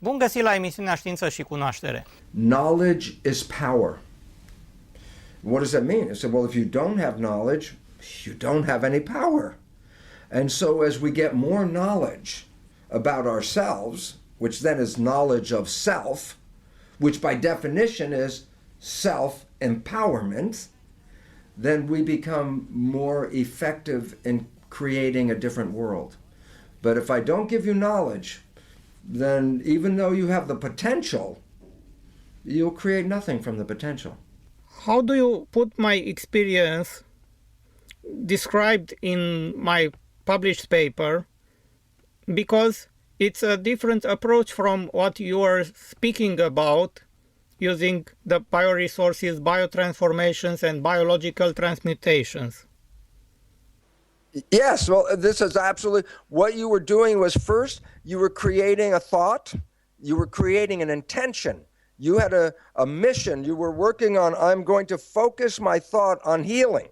Bun găsit la emisiunea Știință și Cunoaștere. Knowledge is power. What does that mean? I said, well, if you don't have knowledge, you don't have any power. And so as we get more knowledge about ourselves, which then is knowledge of self, which by definition is self-empowerment, then we become more effective in creating a different world. But if I don't give you knowledge, then even though you have the potential, you'll create nothing from the potential. How do you put my experience described in my published paper? Because it's a different approach from what you are speaking about using the bioresources, biotransformations, and biological transmutations. Yes, well, this is absolutely what you were doing. Was first you were creating a thought, you were creating an intention, you had a mission, you were working on, I'm going to focus my thought on healing.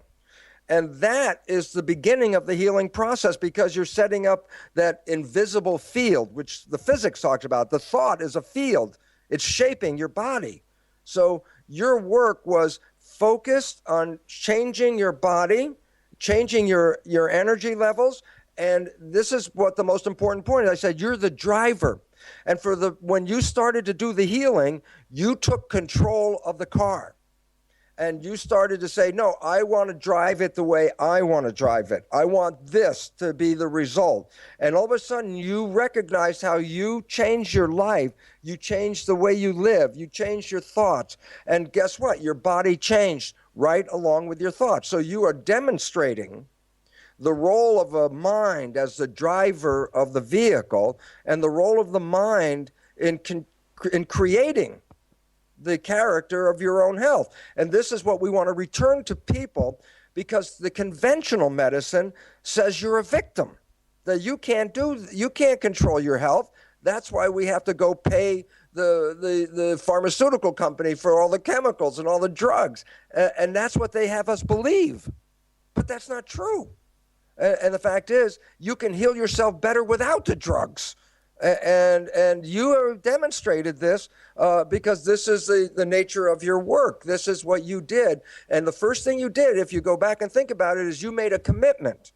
And that is the beginning of the healing process, because you're setting up that invisible field, which the physics talks about. The thought is a field. It's shaping your body. So your work was focused on changing your body, changing your energy levels. And this is what the most important point is. I said, you're the driver. And when you started to do the healing, you took control of the car. And you started to say, no, I want to drive it the way I want to drive it. I want this to be the result. And all of a sudden, you recognized how you changed your life. You changed the way you live. You changed your thoughts. And guess what? Your body changed right along with your thoughts. So you are demonstrating the role of a mind as the driver of the vehicle, and the role of the mind in creating the character of your own health. And this is what we want to return to people, because the conventional medicine says you're a victim, that you can't control your health. That's why we have to go pay the pharmaceutical company for all the chemicals and all the drugs. And that's what they have us believe. But that's not true. And the fact is, you can heal yourself better without the drugs. And you have demonstrated this because this is the nature of your work. This is what you did. And the first thing you did, if you go back and think about it, is you made a commitment.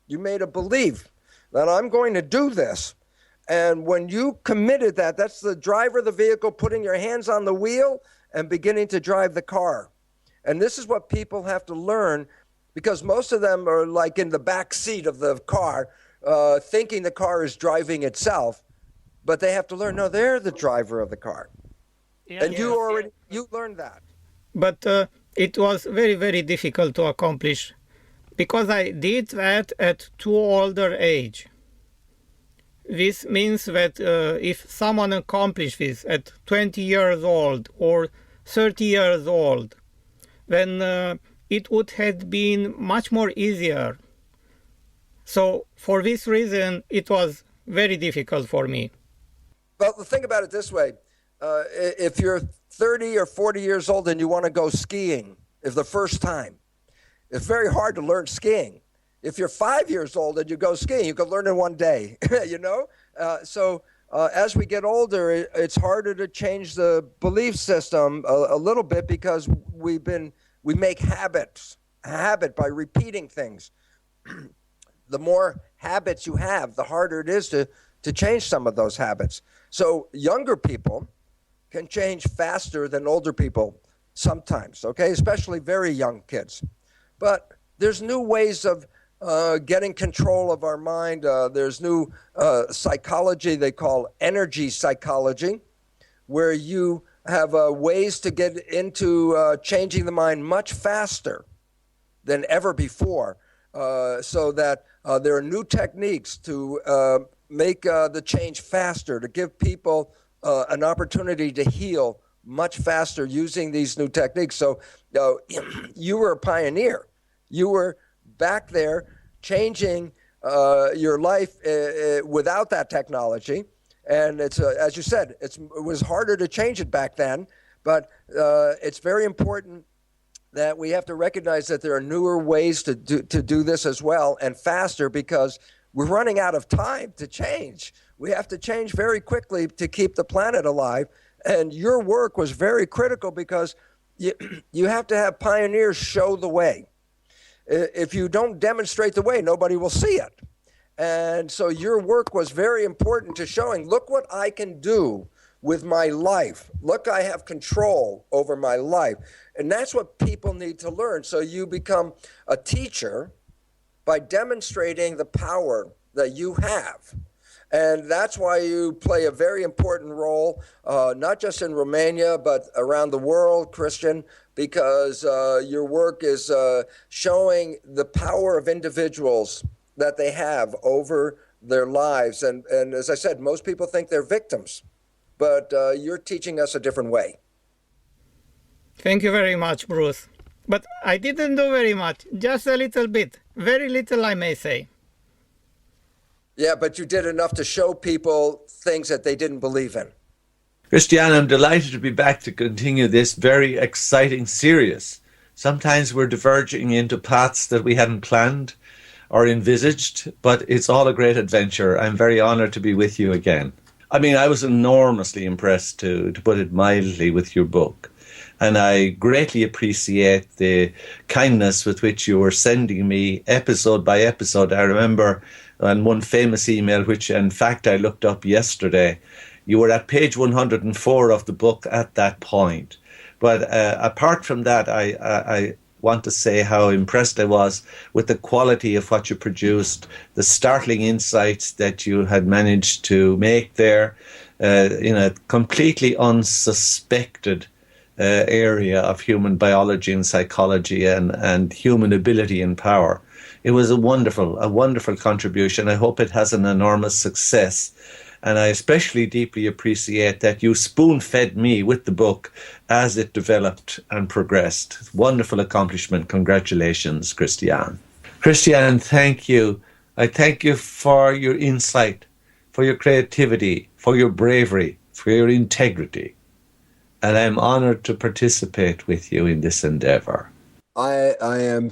You made a belief that I'm going to do this. And when you committed that, that's the driver of the vehicle putting your hands on the wheel and beginning to drive the car. And this is what people have to learn, because most of them are like in the back seat of the car, thinking the car is driving itself, but they have to learn, no, they're the driver of the car. Yeah, and you learned that. But it was very, very difficult to accomplish, because I did that at too older age. This means that if someone accomplished this at 20 years old or 30 years old, then it would have been much more easier. So for this reason, it was very difficult for me. Well, think about it this way. If you're 30 or 40 years old and you want to go skiing, if the first time, it's very hard to learn skiing. If you're 5 years old and you go skiing, you can learn in one day, you know? So as we get older, it's harder to change the belief system a little bit, because we make habit by repeating things. The more habits you have, the harder it is to change some of those habits. So younger people can change faster than older people sometimes, okay? Especially very young kids. But there's new ways of getting control of our mind. There's new psychology they call energy psychology, where you have ways to get into changing the mind much faster than ever before, so that there are new techniques to make the change faster, to give people an opportunity to heal much faster using these new techniques. So you were a pioneer. You were back there changing your life without that technology. And it's as you said, it was harder to change it back then, but it's very important that we have to recognize that there are newer ways to do this as well, and faster, because we're running out of time to change. We have to change very quickly to keep the planet alive. And your work was very critical because you have to have pioneers show the way. If you don't demonstrate the way, nobody will see it. And so your work was very important to showing, look what I can do with my life. Look, I have control over my life. And that's what people need to learn. So you become a teacher by demonstrating the power that you have. And that's why you play a very important role, not just in Romania, but around the world, Christian, because your work is showing the power of individuals that they have over their lives. And as I said, most people think they're victims, but you're teaching us a different way. Thank you very much, Bruce. But I didn't do very much, just a little bit. Very little, I may say. Yeah, but you did enough to show people things that they didn't believe in. Christian, I'm delighted to be back to continue this very exciting series. Sometimes we're diverging into paths that we hadn't planned or envisaged, but it's all a great adventure. I'm very honored to be with you again. I mean, I was enormously impressed, to put it mildly, with your book. And I greatly appreciate the kindness with which you were sending me episode by episode. I remember on one famous email, which in fact I looked up yesterday, you were at page 104 of the book at that point. But apart from that, I want to say how impressed I was with the quality of what you produced, the startling insights that you had managed to make there in a completely unsuspected area of human biology and psychology and human ability and power. It was a wonderful contribution. I hope it has an enormous success. And I especially deeply appreciate that you spoon-fed me with the book as it developed and progressed. Wonderful accomplishment. Congratulations, Christian. Christian, thank you. I thank you for your insight, for your creativity, for your bravery, for your integrity. And I'm honored to participate with you in this endeavor. I am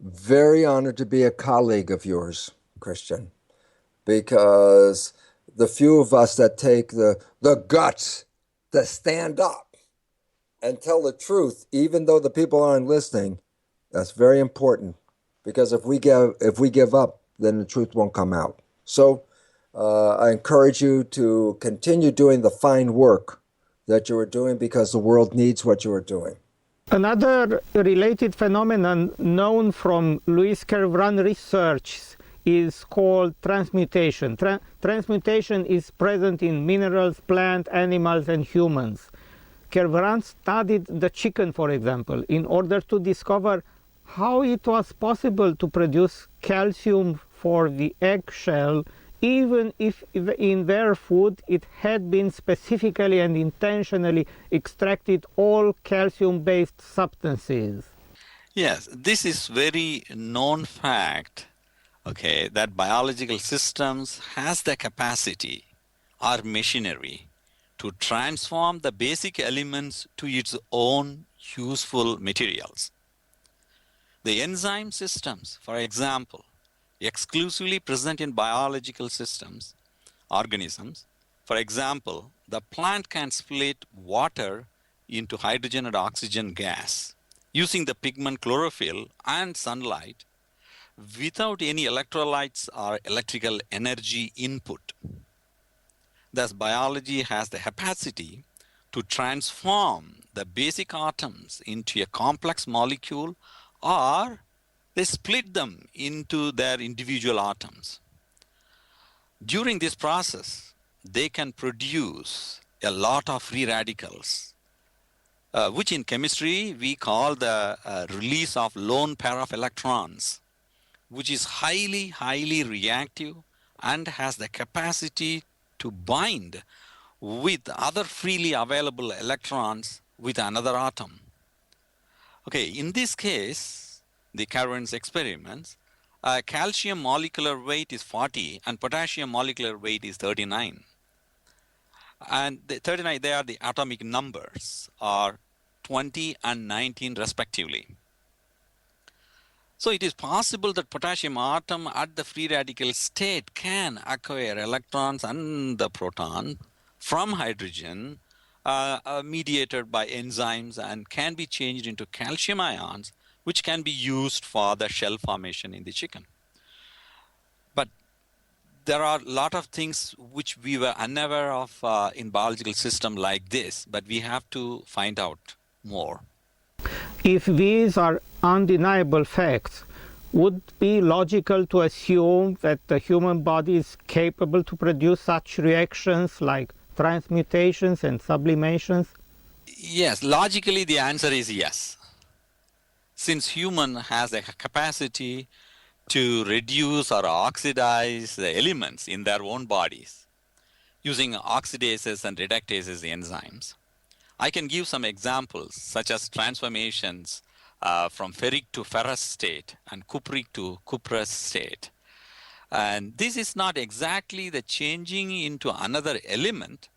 very honored to be a colleague of yours, Christian, because the few of us that take the guts to stand up and tell the truth, even though the people aren't listening, that's very important. Because if we give up, then the truth won't come out. So I encourage you to continue doing the fine work that you are doing, because the world needs what you are doing. Another related phenomenon known from Louis Kervran research is called transmutation. Transmutation is present in minerals, plants, animals, and humans. Kervran studied the chicken, for example, in order to discover how it was possible to produce calcium for the eggshell, even if in their food it had been specifically and intentionally extracted all calcium-based substances. Yes, this is very known fact, okay, that biological systems has the capacity or machinery to transform the basic elements to its own useful materials. The enzyme systems, for example, exclusively present in biological systems, organisms. For example, the plant can split water into hydrogen and oxygen gas using the pigment chlorophyll and sunlight without any electrolytes or electrical energy input. Thus, biology has the capacity to transform the basic atoms into a complex molecule, or they split them into their individual atoms. During this process, they can produce a lot of free radicals, which in chemistry we call the release of lone pair of electrons, which is highly reactive and has the capacity to bind with other freely available electrons with another atom. Okay, in this case, the Kervran's experiments, calcium molecular weight is 40 and potassium molecular weight is 39. And the 39, they are the atomic numbers, are 20 and 19 respectively. So it is possible that potassium atom at the free radical state can acquire electrons and the proton from hydrogen mediated by enzymes and can be changed into calcium ions, which can be used for the shell formation in the chicken. But there are a lot of things which we were unaware of in biological system like this, but we have to find out more. If these are undeniable facts, would it be logical to assume that the human body is capable to produce such reactions like transmutations and sublimations? Yes, logically the answer is yes. Since human has a capacity to reduce or oxidize the elements in their own bodies using oxidases and reductases enzymes. I can give some examples such as transformations from ferric to ferrous state and cupric to cuprous state. And this is not exactly the changing into another element,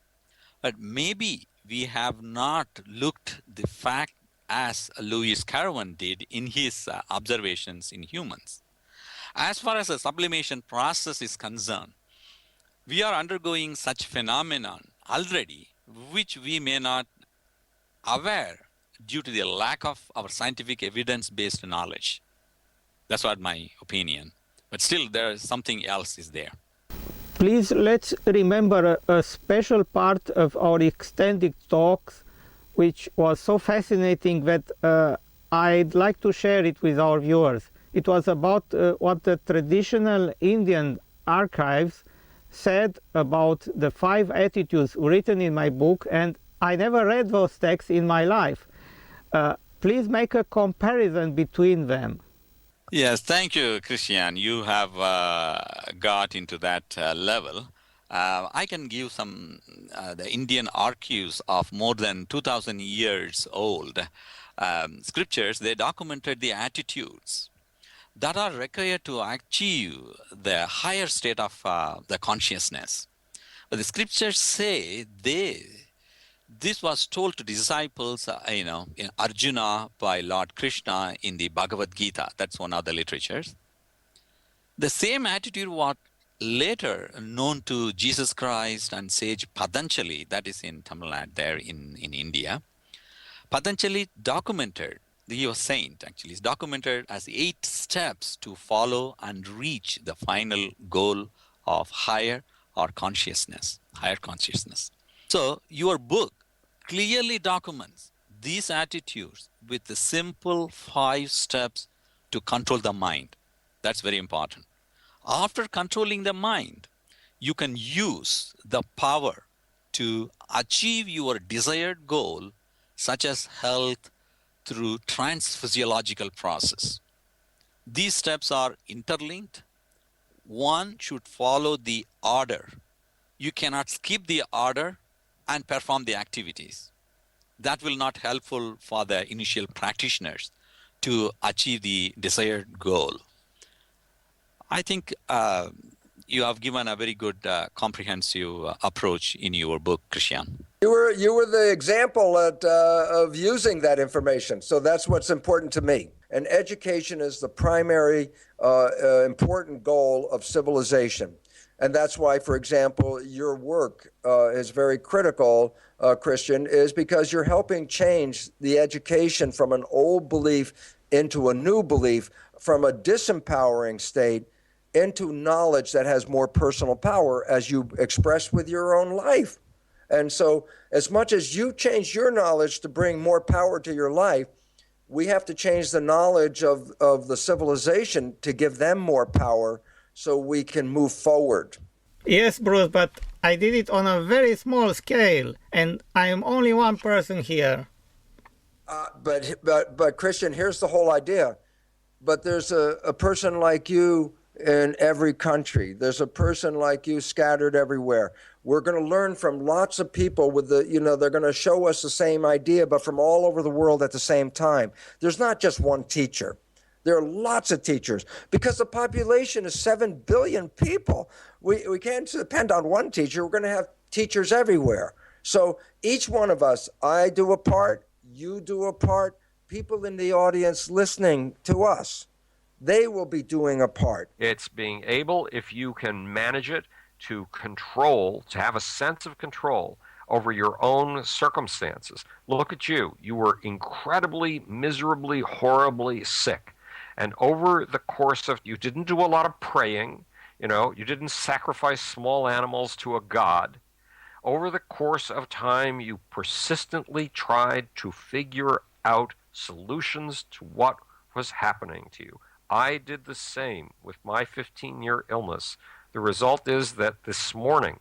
but maybe we have not looked the fact as Louis Carwan did in his observations in humans. As far as the sublimation process is concerned, we are undergoing such phenomenon already, which we may not aware due to the lack of our scientific evidence-based knowledge. That's what my opinion. But still, there is something else is there. Please let's remember a special part of our extended talks, which was so fascinating that I'd like to share it with our viewers. It was about what the traditional Indian archives said about the 5 attitudes written in my book, and I never read those texts in my life. Please make a comparison between them. Yes, thank you, Christian. You have got into that level. I can give some the Indian archives of more than 2,000 years old scriptures. They documented the attitudes that are required to achieve the higher state of the consciousness. But the scriptures say this was told to disciples, in Arjuna by Lord Krishna in the Bhagavad Gita. That's one of the literatures. The same attitude was later known to Jesus Christ and sage Patanjali, that is in Tamil Nadu, there in India. Patanjali documented, he was saint actually, is documented as 8 steps to follow and reach the final goal of higher consciousness. So your book clearly documents these attitudes with the simple 5 steps to control the mind. That's very important. After controlling the mind, you can use the power to achieve your desired goal, such as health, through transphysiological process. These steps are interlinked. One should follow the order. You cannot skip the order and perform the activities. That will not helpful for the initial practitioners to achieve the desired goal. I think you have given a very good comprehensive approach in your book, Christian. You were the example of using that information, so that's what's important to me. And education is the primary important goal of civilization. And that's why, for example, your work is very critical, Christian, is because you're helping change the education from an old belief into a new belief, from a disempowering state into knowledge that has more personal power, as you expressed with your own life. And so as much as you change your knowledge to bring more power to your life, we have to change the knowledge of the civilization to give them more power so we can move forward. Yes, Bruce, but I did it on a very small scale, and I am only one person here. But Christian, here's the whole idea. But there's a person like you in every country. There's a person like you scattered everywhere. We're going to learn from lots of people with they're going to show us the same idea, but from all over the world at the same time. There's not just one teacher. There are lots of teachers because the population is 7 billion people. We can't depend on one teacher. We're going to have teachers everywhere. So each one of us, I do a part, you do a part, people in the audience listening to us, they will be doing a part. It's being able, if you can manage it, to control, to have a sense of control over your own circumstances. Look at you. You were incredibly, miserably, horribly sick. And over the course of, you didn't do a lot of praying, you didn't sacrifice small animals to a god. Over the course of time, you persistently tried to figure out solutions to what was happening to you. I did the same with my 15-year illness. The result is that this morning,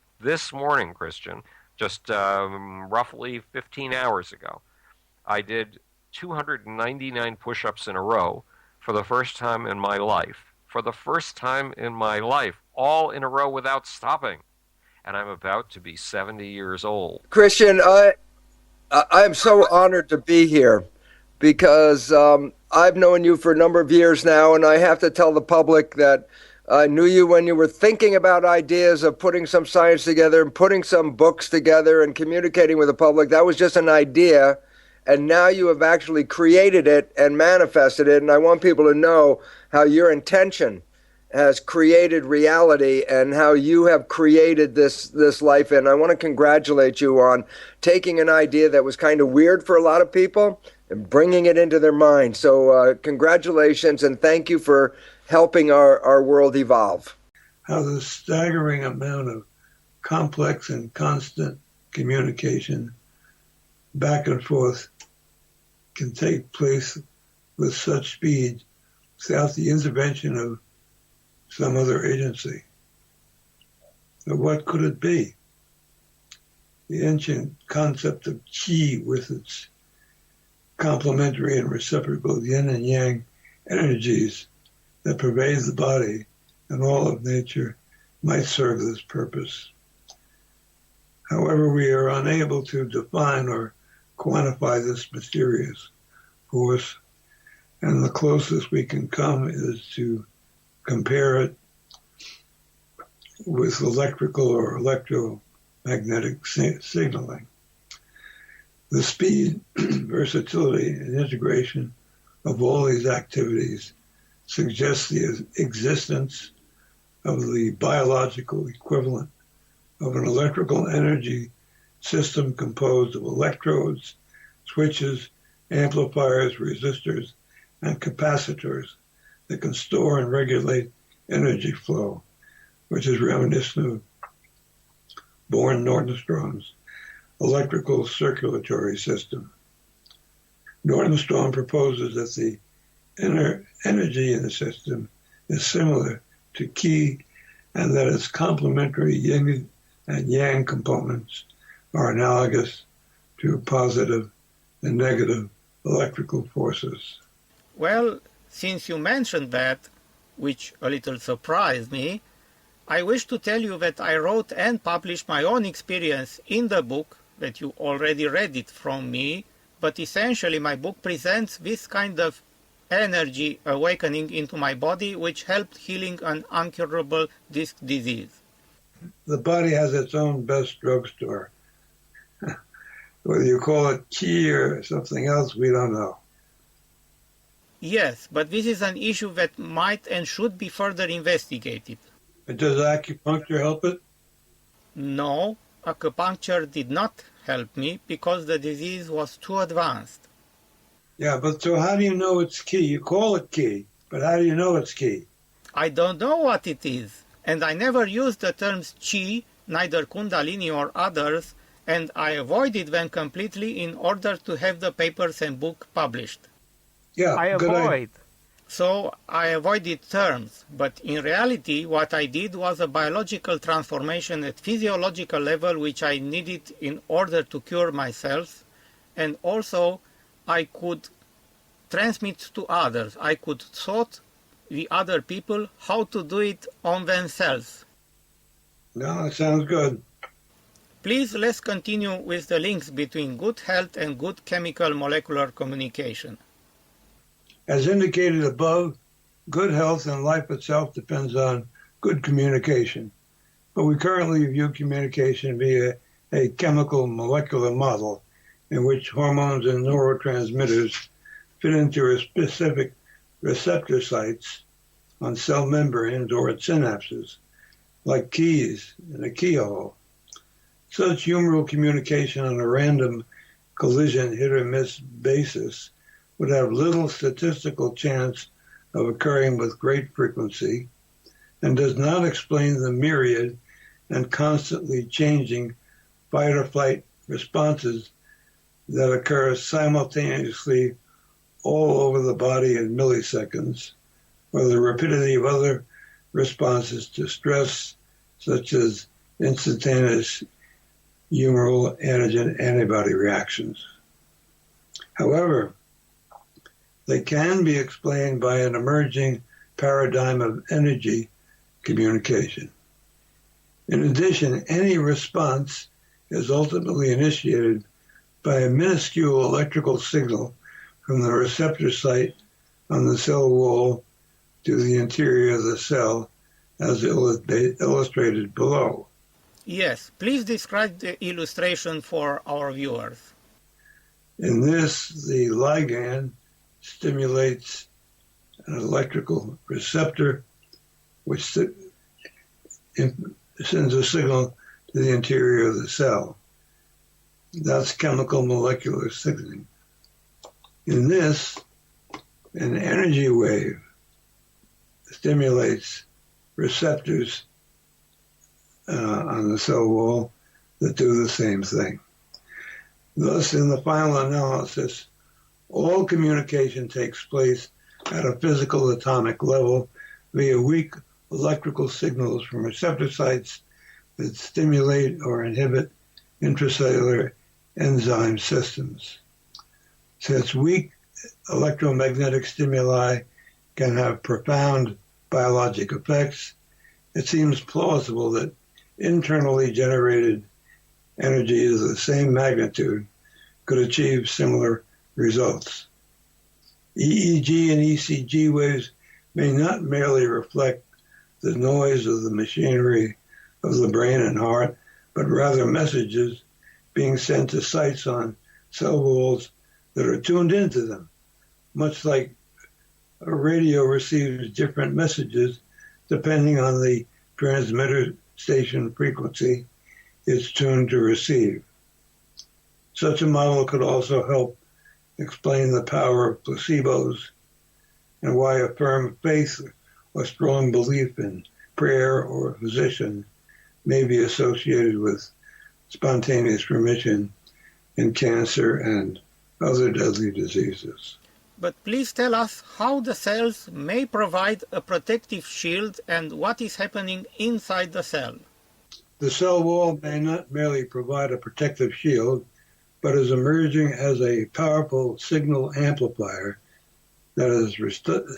Christian, just roughly 15 hours ago, I did 299 push-ups in a row for the first time in my life. All in a row without stopping. And I'm about to be 70 years old. Christian, I'm so honored to be here because I've known you for a number of years now, and I have to tell the public that I knew you when you were thinking about ideas of putting some science together and putting some books together and communicating with the public. That was just an idea, and now you have actually created it and manifested it, and I want people to know how your intention has created reality and how you have created this life. And I want to congratulate you on taking an idea that was kind of weird for a lot of people and bringing it into their mind. So congratulations, and thank you for helping our world evolve. How the staggering amount of complex and constant communication back and forth can take place with such speed without the intervention of some other agency. But what could it be? The ancient concept of chi, with its complementary and reciprocal yin and yang energies that pervade the body and all of nature, might serve this purpose. However, we are unable to define or quantify this mysterious force, and the closest we can come is to compare it with electrical or electromagnetic signaling. The speed, versatility, and integration of all these activities suggests the existence of the biological equivalent of an electrical energy system composed of electrodes, switches, amplifiers, resistors, and capacitors that can store and regulate energy flow, which is reminiscent of Born-Nordenstrom's electrical circulatory system. Nordenstrom proposes that the energy in the system is similar to Qi, and that its complementary yin and yang components are analogous to positive and negative electrical forces. Well, since you mentioned that, which a little surprised me, I wish to tell you that I wrote and published my own experience in the book, that you already read it from me, but essentially my book presents this kind of energy awakening into my body, which helped healing an incurable disc disease. The body has its own best drugstore. Whether you call it Qi or something else, we don't know. Yes, but this is an issue that might and should be further investigated. Does acupuncture help it? No, acupuncture did not help me because the disease was too advanced. Yeah, but so how do you know it's Qi? You call it Qi, but how do you know it's Qi? I don't know what it is, and I never used the terms Qi, neither Kundalini or others, and I avoided them completely in order to have the papers and book published. Yeah, So I avoided terms, but in reality what I did was a biological transformation at physiological level which I needed in order to cure myself, and also I could transmit to others. I could taught the other people how to do it on themselves. No, that sounds good. Please let's continue with the links between good health and good chemical molecular communication. As indicated above, good health and life itself depends on good communication. But we currently view communication via a chemical molecular model in which hormones and neurotransmitters fit into specific receptor sites on cell membranes or at synapses, like keys in a keyhole. Such humoral communication on a random collision hit-or-miss basis would have little statistical chance of occurring with great frequency and does not explain the myriad and constantly changing fight-or-flight responses that occur simultaneously all over the body in milliseconds, or the rapidity of other responses to stress, such as instantaneous humoral antigen antibody reactions. However, they can be explained by an emerging paradigm of energy communication. In addition, any response is ultimately initiated by a minuscule electrical signal from the receptor site on the cell wall to the interior of the cell, as illustrated below. Yes, please describe the illustration for our viewers. In this, the ligand stimulates an electrical receptor which sends a signal to the interior of the cell. That's chemical molecular signaling. In this, an energy wave stimulates receptors on the cell wall that do the same thing. Thus, in the final analysis, all communication takes place at a physical atomic level via weak electrical signals from receptor sites that stimulate or inhibit intracellular enzyme systems. Since weak electromagnetic stimuli can have profound biologic effects, it seems plausible that internally generated energy of the same magnitude could achieve similar results. EEG and ECG waves may not merely reflect the noise of the machinery of the brain and heart, but rather messages being sent to sites on cell walls that are tuned into them, much like a radio receives different messages depending on the transmitter station frequency it's tuned to receive. Such a model could also help explain the power of placebos and why a firm faith or strong belief in prayer or a physician may be associated with spontaneous remission in cancer and other deadly diseases. But please tell us how the cells may provide a protective shield and what is happening inside the cell. The cell wall may not merely provide a protective shield, but is emerging as a powerful signal amplifier that is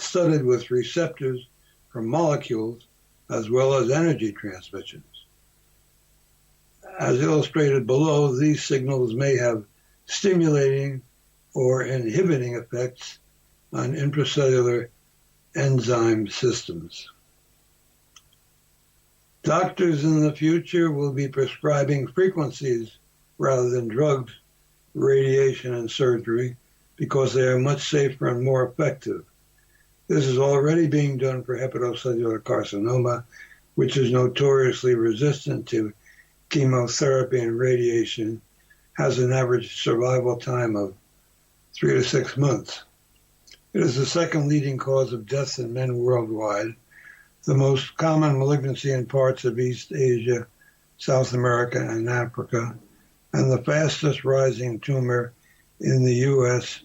studded with receptors for molecules as well as energy transmissions. As illustrated below, these signals may have stimulating or inhibiting effects on intracellular enzyme systems. Doctors in the future will be prescribing frequencies rather than drugs, radiation, and surgery because they are much safer and more effective. This is already being done for hepatocellular carcinoma, which is notoriously resistant to chemotherapy and radiation, has an average survival time of 3 to 6 months. It is the second leading cause of deaths in men worldwide, the most common malignancy in parts of East Asia, South America, and Africa, and the fastest rising tumor in the U.S.,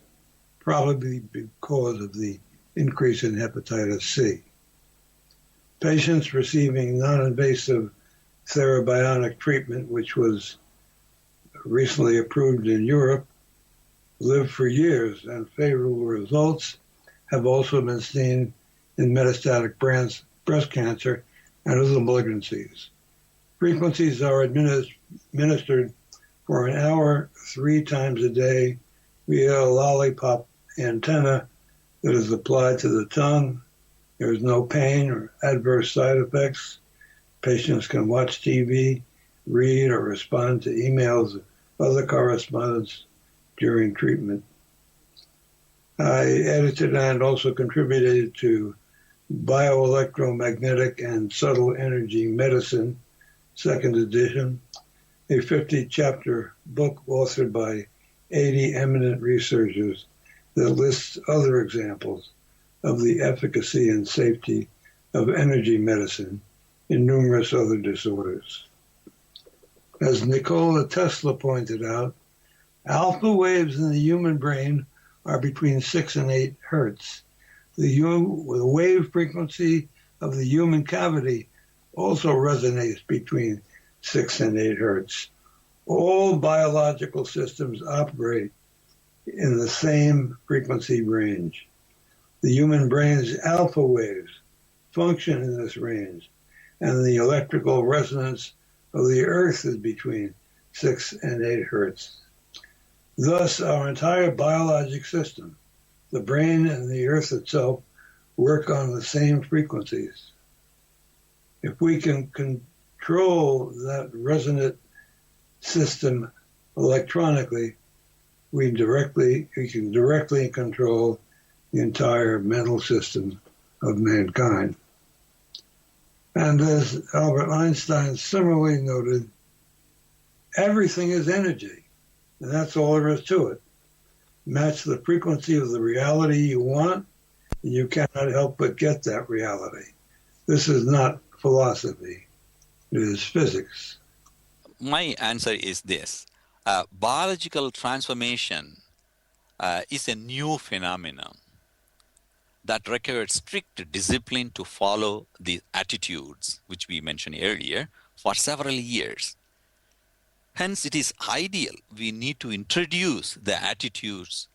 probably because of the increase in hepatitis C. Patients receiving non-invasive therabionic treatment, which was recently approved in Europe, live for years, and favorable results have also been seen in metastatic breast cancer and other malignancies. Frequencies are administered for an hour 3 times a day via a lollipop antenna that is applied to the tongue. There is no pain or adverse side effects. Patients can watch TV, read, or respond to emails, other correspondence during treatment. I edited and also contributed to Bioelectromagnetic and Subtle Energy Medicine, 2nd edition, a 50-chapter book authored by 80 eminent researchers that lists other examples of the efficacy and safety of energy medicine in numerous other disorders. As Nikola Tesla pointed out, alpha waves in the human brain are between 6 and 8 hertz. The wave frequency of the human cavity also resonates between 6 and 8 hertz. All biological systems operate in the same frequency range. The human brain's alpha waves function in this range, and the electrical resonance of the earth is between 6 and 8 hertz. Thus, our entire biologic system, the brain and the earth itself, work on the same frequencies. If we can control that resonant system electronically, we can directly control the entire mental system of mankind. And as Albert Einstein similarly noted, everything is energy, and that's all there is to it. Match the frequency of the reality you want, and you cannot help but get that reality. This is not philosophy, it is physics. My answer is this. Biological transformation is a new phenomenon that requires strict discipline to follow the attitudes, which we mentioned earlier, for several years. Hence, it is ideal we need to introduce the attitudes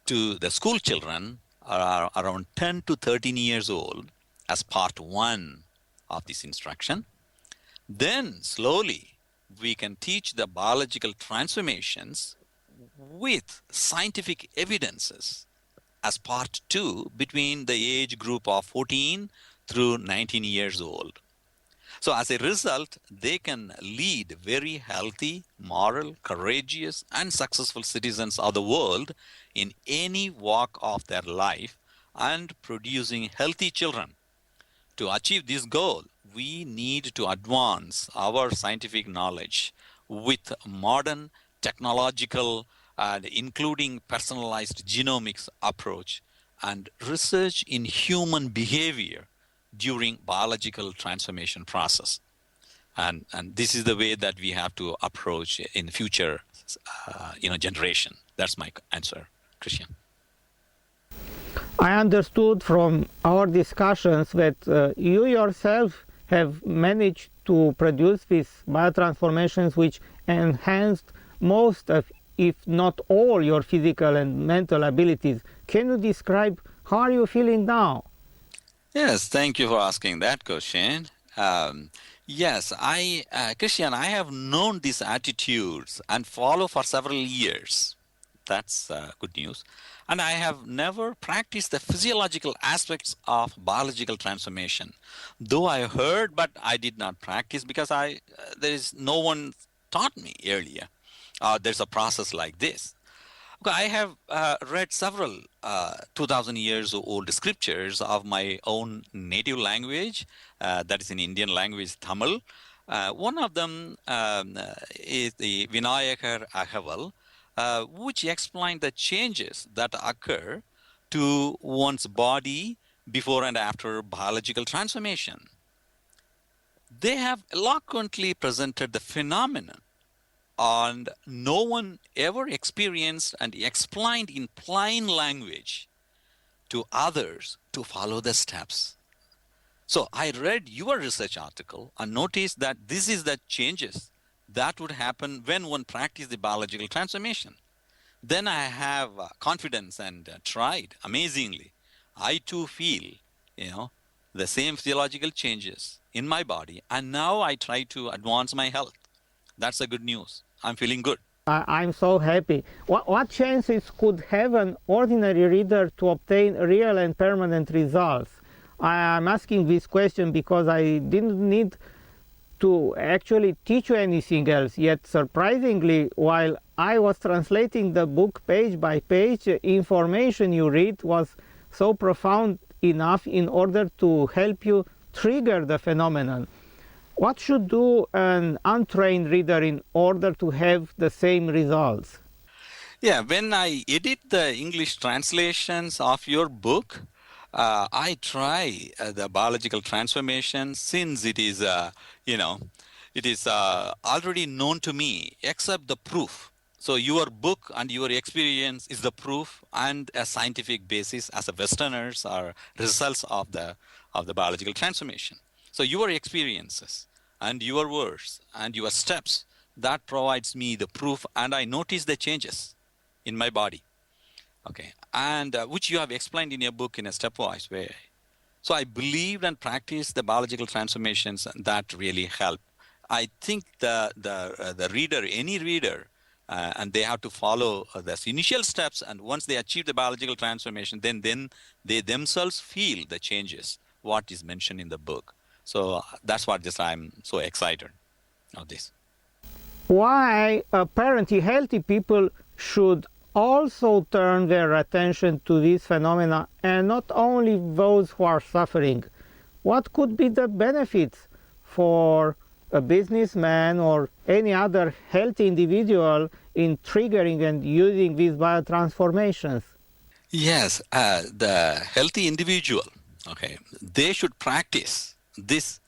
to the school children around 10 to 13 years old as part 1 of this instruction. Then, slowly, we can teach the biological transformations with scientific evidences as part 2 between the age group of 14 through 19 years old. So as a result, they can lead very healthy, moral, courageous, and successful citizens of the world in any walk of their life and producing healthy children. To achieve this goal, we need to advance our scientific knowledge with modern technological and including personalized genomics approach and research in human behavior during biological transformation process. And this is the way that we have to approach in the future generation. That's my answer, Christian. I understood from our discussions that you yourself have managed to produce these biotransformations which enhanced most of, if not all, your physical and mental abilities. Can you describe how are you feeling now? Yes, thank you for asking that question. Yes, Christian, I have known these attitudes and follow for several years. That's good news. And I have never practiced the physiological aspects of biological transformation. Though I heard, but I did not practice because there is no one taught me earlier. There's a process like this. Okay, I have read several 2,000 years old scriptures of my own native language, that is in Indian language, Tamil. One of them is the Vinayakar Agaval, which explain the changes that occur to one's body before and after biological transformation. They have eloquently presented the phenomenon, and no one ever experienced and explained in plain language to others to follow the steps. So I read your research article and noticed that this is the changes that would happen when one practiced the biological transformation. Then I have confidence and tried amazingly. I too feel, the same physiological changes in my body, and now I try to advance my health. That's the good news. I'm feeling good. I'm so happy. What chances could have an ordinary reader to obtain real and permanent results? I'm asking this question because I didn't need to actually teach you anything else, yet surprisingly, while I was translating the book page by page, information you read was so profound enough in order to help you trigger the phenomenon. What should do an untrained reader in order to have the same results? Yeah, when I edit the English translations of your book, I try the biological transformation, since it is, it is already known to me, except the proof. So your book and your experience is the proof and a scientific basis as a Westerners are results of the biological transformation. So your experiences and your words and your steps, that provides me the proof, and I notice the changes in my body, okay, and which you have explained in your book in a stepwise way. So I believed and practiced the biological transformations that really help. I think the reader, any reader, and they have to follow the initial steps, and once they achieve the biological transformation, then they themselves feel the changes, what is mentioned in the book. So that's what just I'm so excited of this. Why apparently healthy people should also turn their attention to this phenomena, and not only those who are suffering? What could be the benefits for a businessman or any other healthy individual in triggering and using these biotransformations? Yes, the healthy individual, okay, they should practice this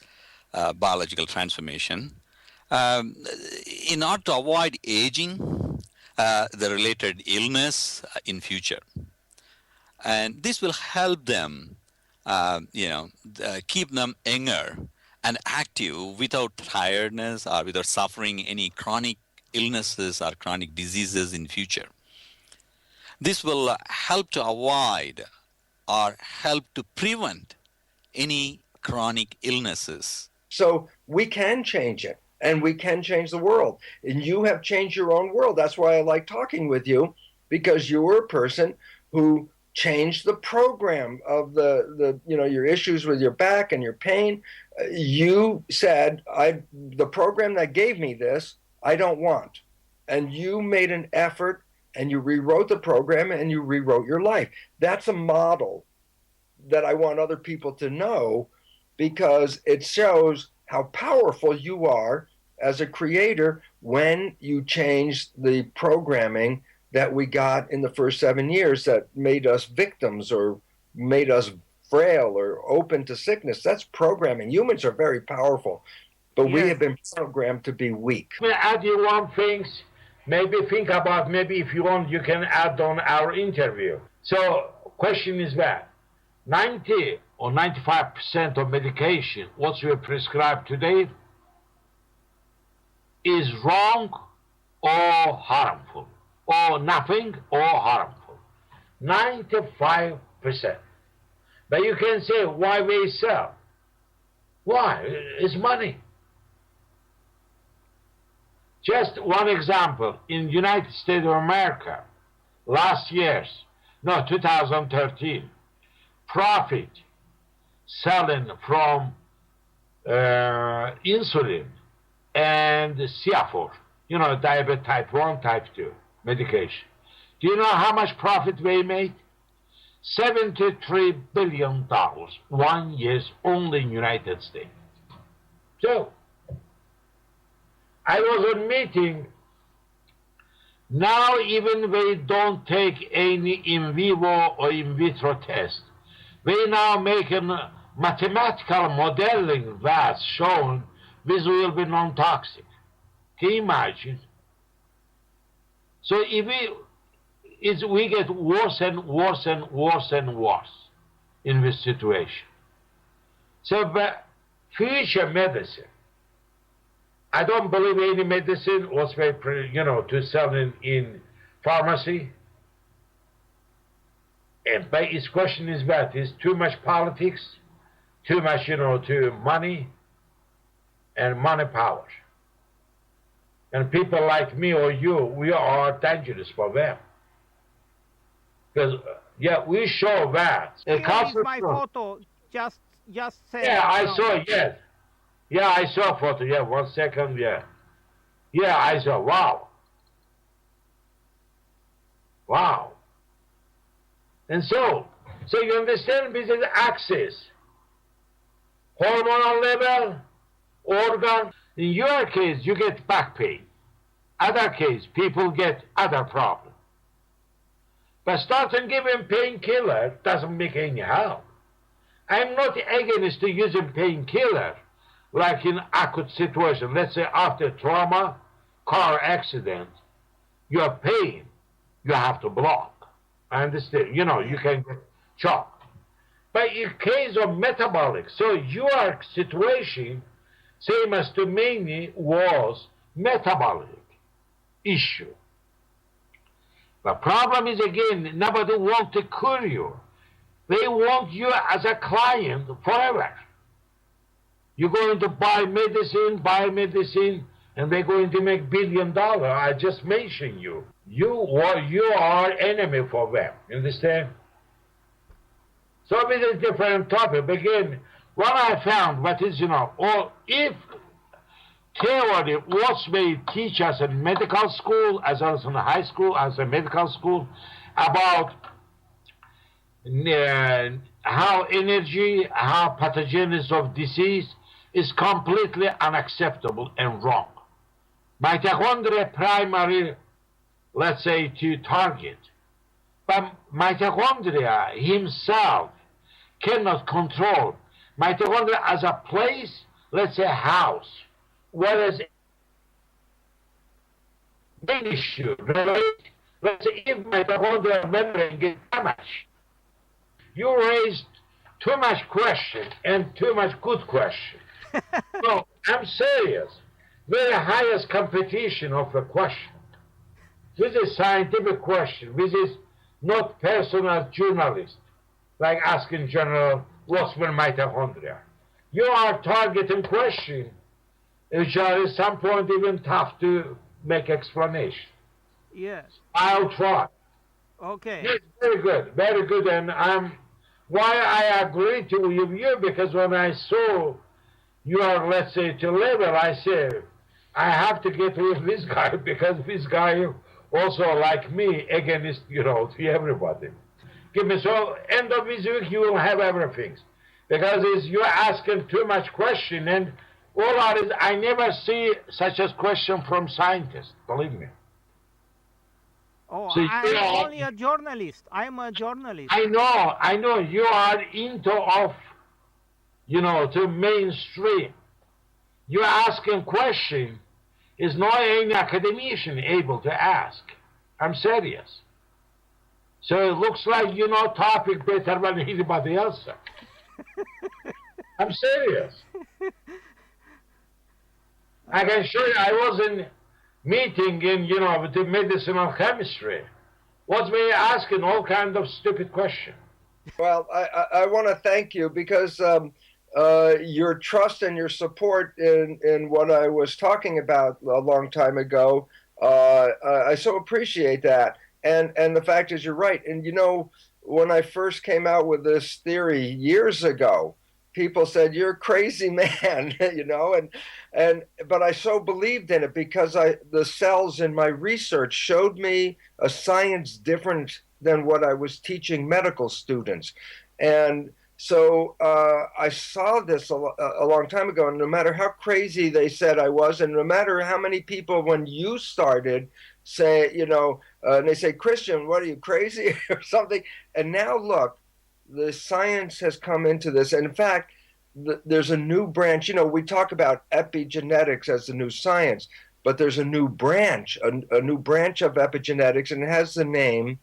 biological transformation in order to avoid aging, the related illness in future. And this will help them, keep them younger and active without tiredness or without suffering any chronic illnesses or chronic diseases in future. This will help to avoid or help to prevent any chronic illnesses. So we can change it, and we can change the world. And you have changed your own world. That's why I like talking with you, because you were a person who changed the program of the your issues with your back and your pain. You said, the program that gave me this, I don't want. And you made an effort, and you rewrote the program, and you rewrote your life. That's a model that I want other people to know, because it shows how powerful you are as a creator when you change the programming that we got in the first 7 years that made us victims or made us frail or open to sickness. That's programming. Humans are very powerful, but we have been programmed to be weak. Let me add you one thing. Maybe think about, maybe if you want, you can add on our interview. So question is that 90 or 95% of medication, what we prescribe today, is wrong or harmful, or nothing or harmful. 95%. But you can say, why we sell? Why? It's money. Just one example, in the United States of America, 2013, profit selling from insulin and CFR, diabetes type 1, type 2 medication. Do you know how much profit they made? $73 billion 1 year only in the United States. So, I was on meeting, now even they don't take any in vivo or in vitro test. They now make a mathematical modeling that's shown this will be non-toxic. Can you imagine? So if we get worse and worse and worse and worse in this situation. So but future medicine, I don't believe any medicine was very, to sell in pharmacy. But its question is that is too much politics, too much, to money and money power. And people like me or you, we are dangerous for them. Because, we show that. Here is my photo. Just say. Yeah, I saw it, yes. Yeah, I saw a photo. Yeah, 1 second, yeah. Yeah, I saw, wow. Wow. And so So you understand, this is access. Hormonal level, organ. In your case, you get back pain. Other case, people get other problems. But starting giving painkiller doesn't make any help. I'm not against using painkiller, like in acute situation. Let's say after trauma, car accident, you have pain, you have to block. I understand. You know, you can get shocked. But in case of metabolic, so your situation, same as to many, was metabolic issue. The problem is, again, nobody wants to cure you. They want you as a client forever. You're going to buy medicine, and they're going to make $1 billion. I just mentioned you. You are enemy for them. You understand? So this is a different topic. Again, what I found, what is, or if theory, what they teach us in medical school, as well as in high school, as a medical school, about how energy, how pathogenesis of disease is completely unacceptable and wrong. Mitochondria primary, let's say, to target. But mitochondria himself cannot control. Mitochondria as a place, let's say, house. Whereas big issue, right? Let's say if mitochondrial membrane gets damaged, you raised too much question and too much good question. No, I'm serious. Very highest competition of the question. This is scientific question. This is not personal journalist, like asking General what's with mitochondria. You are targeting question, which are at some point even tough to make explanation. Yes. I'll try. Okay. Yes, very good. And why I agree to you, because when I saw your, let's say, to level, I said, I have to get with this guy, because this guy also, like me, against, to everybody. Give me, so end of this week, you will have everything. Because you're asking too much question, and all that is, I never see such a question from scientists, believe me. Oh, So I'm only a journalist. I'm a journalist. I know, you are into to mainstream. You're asking question is not any academician able to ask. I'm serious. So it looks like you know topic better than anybody else. I'm serious. I can show you, I was in meeting in, with the medicinal chemistry. What's me asking all kind of stupid question. Well, I want to thank you, because your trust and your support in what I was talking about a long time ago, I so appreciate that. And the fact is, you're right. And when I first came out with this theory years ago, people said, you're a crazy man, but I so believed in it, because the cells in my research showed me a science different than what I was teaching medical students. And so I saw this a long time ago, and no matter how crazy they said I was, and no matter how many people, when you started, say, and they say, Christian, what are you, crazy or something? And now look, the science has come into this. And in fact, there's a new branch. We talk about epigenetics as the new science, but there's a new branch, a new branch of epigenetics, and it has the name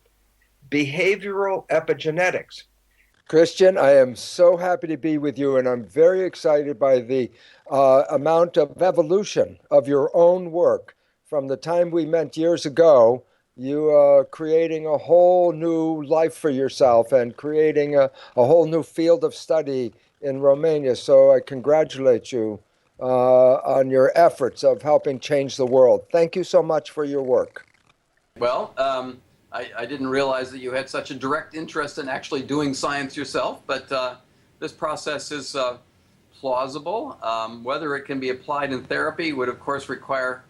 Behavioural Epigenetics. Christian, I am so happy to be with you, and I'm very excited by the amount of evolution of your own work. From the time we met years ago, you are creating a whole new life for yourself and creating a whole new field of study in Romania. So I congratulate you on your efforts of helping change the world. Thank you so much for your work. Well, I didn't realize that you had such a direct interest in actually doing science yourself, but this process is plausible. Whether it can be applied in therapy would, of course, require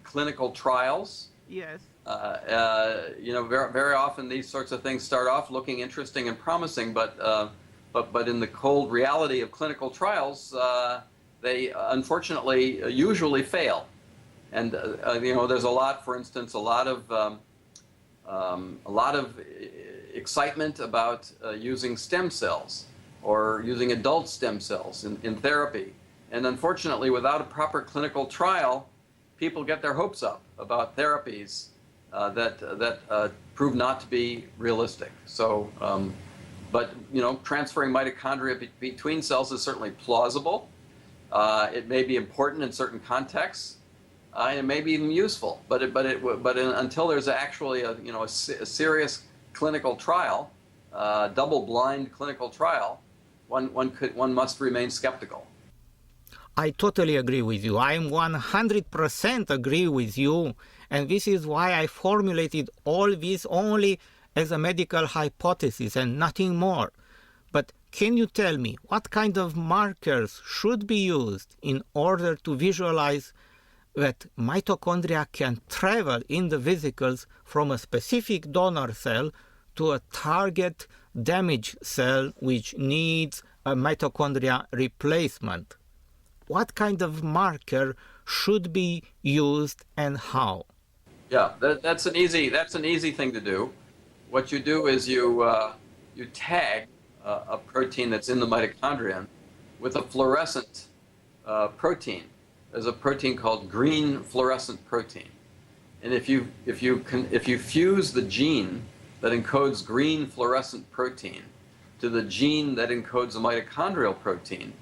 clinical trials. Yes. Very often these sorts of things start off looking interesting and promising, but in the cold reality of clinical trials, they unfortunately usually fail. And there's a lot, for instance, a lot of excitement about using stem cells or using adult stem cells in therapy. And unfortunately, without a proper clinical trial, people get their hopes up about therapies that prove not to be realistic. So, but transferring mitochondria between cells is certainly plausible. It may be important in certain contexts. And it may be even useful, but until there's actually a serious clinical trial, double-blind clinical trial, one must remain skeptical. I totally agree with you. I am 100% agree with you, and this is why I formulated all this only as a medical hypothesis and nothing more. But can you tell me what kind of markers should be used in order to visualize that mitochondria can travel in the vesicles from a specific donor cell to a target damaged cell which needs a mitochondria replacement? What kind of marker should be used and how? Yeah, that's an easy thing to do. What you do is you tag a protein that's in the mitochondrion with a fluorescent protein. There's a protein called green fluorescent protein, and if you fuse the gene that encodes green fluorescent protein to the gene that encodes a mitochondrial protein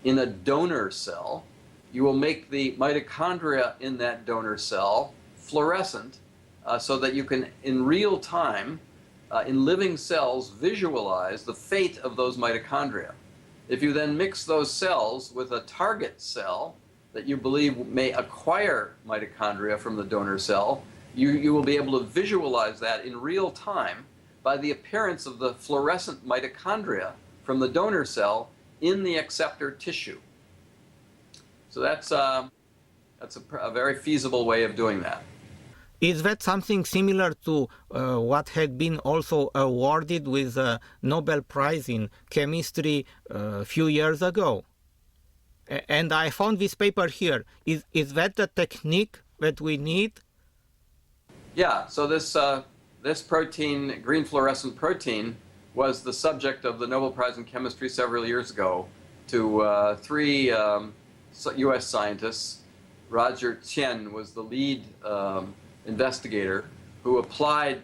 in a donor cell, you will make the mitochondria in that donor cell fluorescent, so that you can, in real time, in living cells, visualize the fate of those mitochondria. If you then mix those cells with a target cell that you believe may acquire mitochondria from the donor cell, you will be able to visualize that in real time by the appearance of the fluorescent mitochondria from the donor cell in the acceptor tissue. So that's a very feasible way of doing that. Is that something similar to what had been also awarded with a Nobel Prize in chemistry a few years ago? And I found this paper here. Is that the technique that we need? Yeah, so this protein, green fluorescent protein, was the subject of the Nobel Prize in Chemistry several years ago to three U.S. scientists. Roger Chen was the lead investigator who applied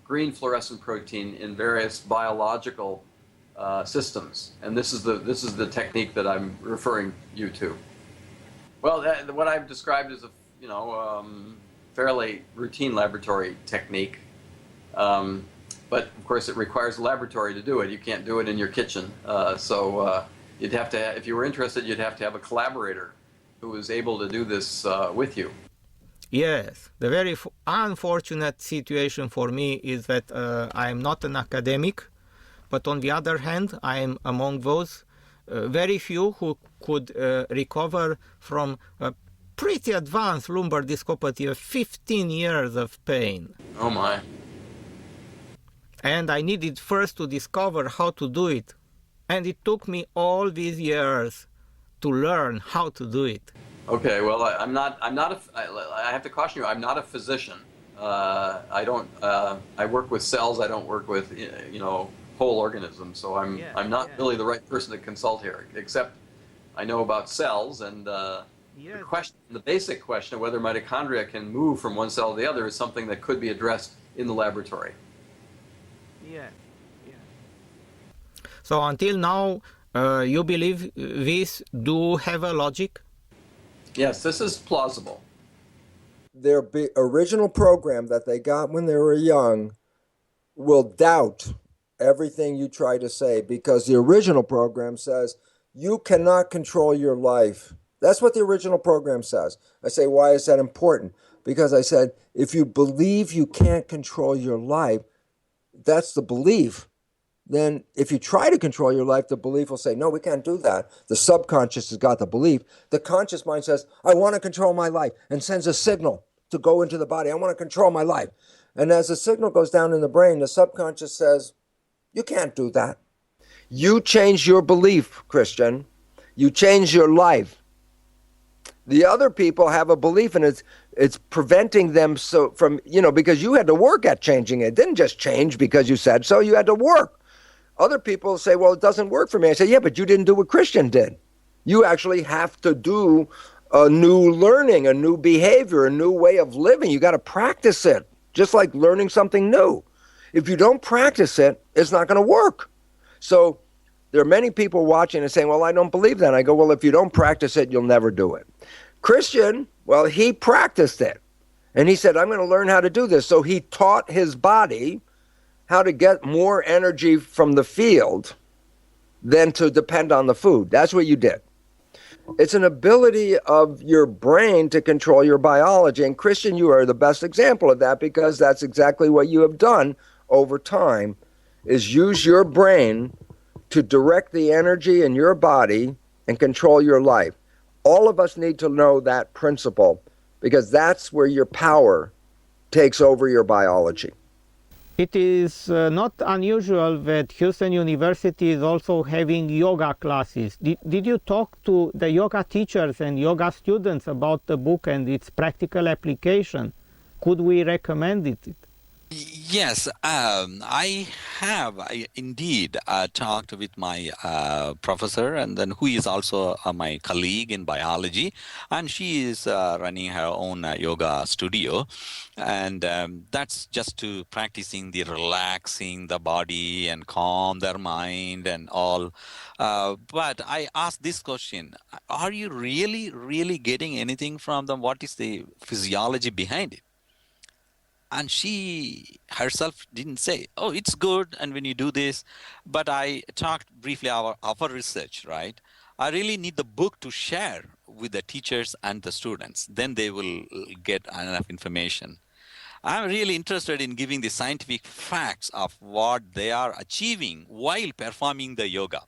green fluorescent protein in various biological systems, and this is the technique that I'm referring you to. Well, what I've described is a fairly routine laboratory technique, but of course it requires a laboratory to do it. You can't do it in your kitchen, so you'd have to, if you were interested, you'd have to have a collaborator who was able to do this with you. Yes, the very unfortunate situation for me is that I am not an academic, but on the other hand, I am among those very few who could recover from a pretty advanced lumbar discopathy of 15 years of pain. Oh my. And I needed first to discover how to do it. And it took me all these years to learn how to do it. Okay, well, I have to caution you, I'm not a physician. I work with cells, I don't work with, whole organisms, so I'm not really the right person to consult here, except I know about cells, and the basic question of whether mitochondria can move from one cell to the other is something that could be addressed in the laboratory. So until now, you believe these do have a logic? Yes, this is plausible. Their original program that they got when they were young will doubt everything you try to say, because the original program says you cannot control your life. That's what the original program says. I say, why is that important? Because I said, if you believe you can't control your life, that's the belief. Then if you try to control your life, the belief will say, no, we can't do that. The subconscious has got the belief. The conscious mind says, I want to control my life, and sends a signal to go into the body. I want to control my life. And as the signal goes down in the brain, the subconscious says, you can't do that. You change your belief, Christian. You change your life. The other people have a belief, and it's preventing them from, because you had to work at changing it. It didn't just change because you said so. You had to work. Other people say, well, it doesn't work for me. I say, yeah, but you didn't do what Christian did. You actually have to do a new learning, a new behavior, a new way of living. You got to practice it, just like learning something new. If you don't practice it, it's not going to work. So there are many people watching and saying, well, I don't believe that. I go, well, if you don't practice it, you'll never do it. Christian, well, he practiced it. And he said, I'm going to learn how to do this. So he taught his body how to get more energy from the field than to depend on the food. That's what you did. It's an ability of your brain to control your biology. And Christian, you are the best example of that, because that's exactly what you have done over time, is use your brain to direct the energy in your body and control your life. All of us need to know that principle, because that's where your power takes over your biology. It is not unusual that Houston University is also having yoga classes. Did you talk to the yoga teachers and yoga students about the book and its practical application? Could we recommend it? Yes, I have indeed talked with my professor, and then who is also my colleague in biology, and she is running her own yoga studio, and that's just to practicing the relaxing the body and calm their mind and all. But I asked this question: are you really getting anything from them? What is the physiology behind it? And she herself didn't say, oh, it's good, and when you do this. But I talked briefly about our research, right? I really need the book to share with the teachers and the students. Then they will get enough information. I'm really interested in giving the scientific facts of what they are achieving while performing the yoga.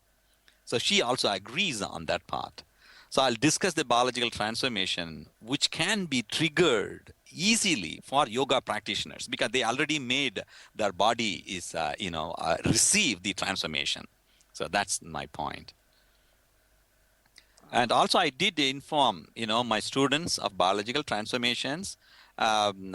So she also agrees on that part. So I'll discuss the biological transformation, which can be triggered easily for yoga practitioners, because they already made their body is, receive the transformation. So that's my point. And also I did inform, my students of biological transformations. I